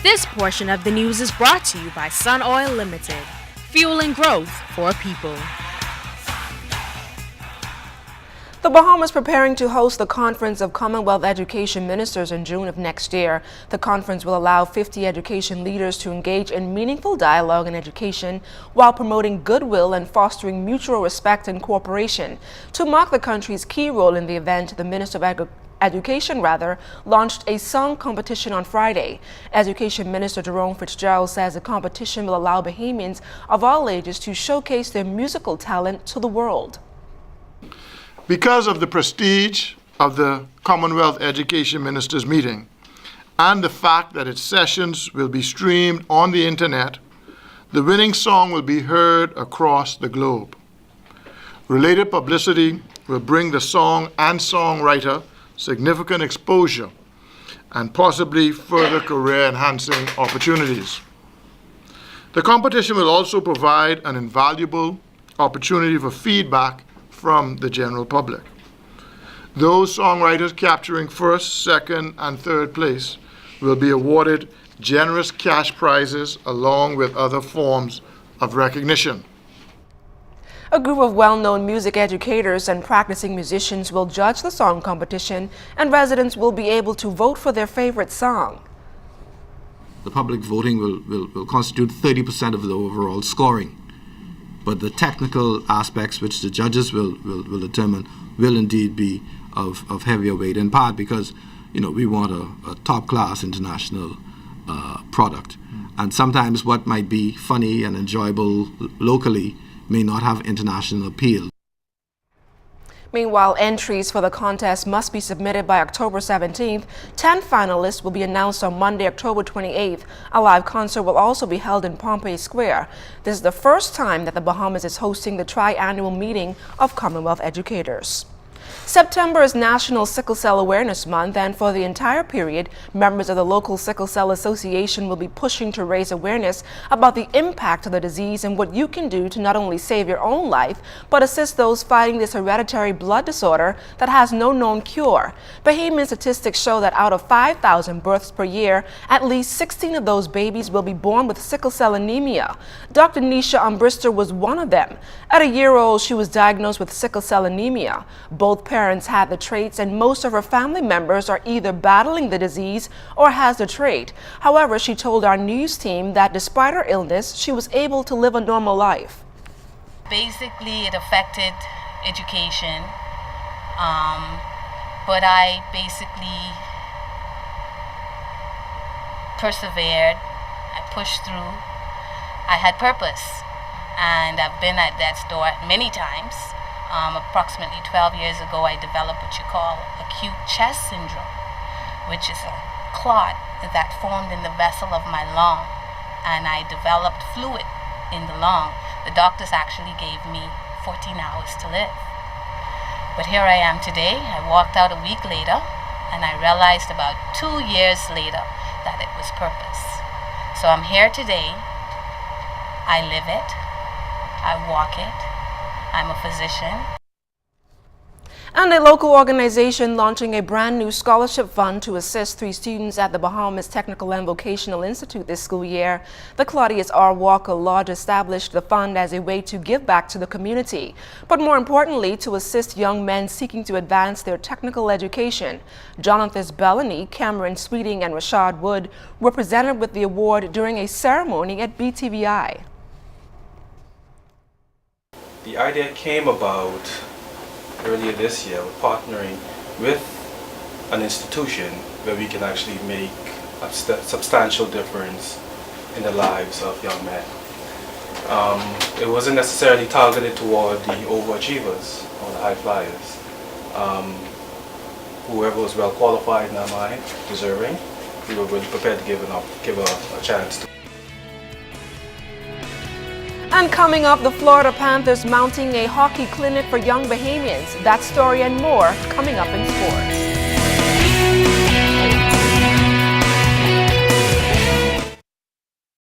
This portion of the news is brought to you by Sun Oil Limited, fueling growth for people. The Bahamas preparing to host the Conference of Commonwealth Education Ministers in June of next year. The conference will allow 50 education leaders to engage in meaningful dialogue in education while promoting goodwill and fostering mutual respect and cooperation. To mark the country's key role in the event, the Minister of Education launched a song competition on Friday. Education Minister Jerome Fitzgerald says the competition will allow Bahamians of all ages to showcase their musical talent to the world. Because of the prestige of the Commonwealth Education Ministers meeting and the fact that its sessions will be streamed on the internet, the winning song will be heard across the globe. Related publicity will bring the song and songwriter significant exposure and possibly further career-enhancing opportunities. The competition will also provide an invaluable opportunity for feedback from the general public. Those songwriters capturing first, second, and third place will be awarded generous cash prizes along with other forms of recognition. A group of well-known music educators and practicing musicians will judge the song competition, and residents will be able to vote for their favorite song. The public voting will constitute 30% of the overall scoring. But the technical aspects which the judges will determine will indeed be of heavier weight, in part because we want a top-class international product. And sometimes what might be funny and enjoyable locally may not have international appeal. Meanwhile, entries for the contest must be submitted by October 17th. 10 finalists will be announced on Monday, October 28th. A live concert will also be held in Pompey Square. This is the first time that the Bahamas is hosting the tri-annual meeting of Commonwealth educators. September is National Sickle Cell Awareness Month, and for the entire period, members of the local Sickle Cell Association will be pushing to raise awareness about the impact of the disease and what you can do to not only save your own life, but assist those fighting this hereditary blood disorder that has no known cure. Bahamian statistics show that out of 5,000 births per year, at least 16 of those babies will be born with sickle cell anemia. Dr. Nisha Umbrister was one of them. At a year old, she was diagnosed with sickle cell anemia. Both parents had the traits, and most of her family members are either battling the disease or has the trait. However, she told our news team that despite her illness, she was able to live a normal life. Basically, it affected education, but I basically persevered. I pushed through. I had purpose, and I've been at death's door many times. Approximately 12 years ago, I developed what you call acute chest syndrome, which is a clot that formed in the vessel of my lung, and I developed fluid in the lung. The doctors actually gave me 14 hours to live. But here I am today. I walked out a week later, and I realized about 2 years later that it was purpose. So I'm here today. I live it. I walk it. I'm a physician. And a local organization launching a brand new scholarship fund to assist 3 students at the Bahamas Technical and Vocational Institute this school year. The Claudius R. Walker Lodge established the fund as a way to give back to the community, but more importantly, to assist young men seeking to advance their technical education. Jonathan Bellany, Cameron Sweeting, and Rashad Wood were presented with the award during a ceremony at BTVI. The idea came about earlier this year with partnering with an institution where we can actually make a substantial difference in the lives of young men. It wasn't necessarily targeted toward the overachievers or the high flyers. Whoever was well qualified in our mind, deserving, we were really prepared to give a chance to. And coming up, the Florida Panthers mounting a hockey clinic for young Bahamians. That story and more coming up in sports.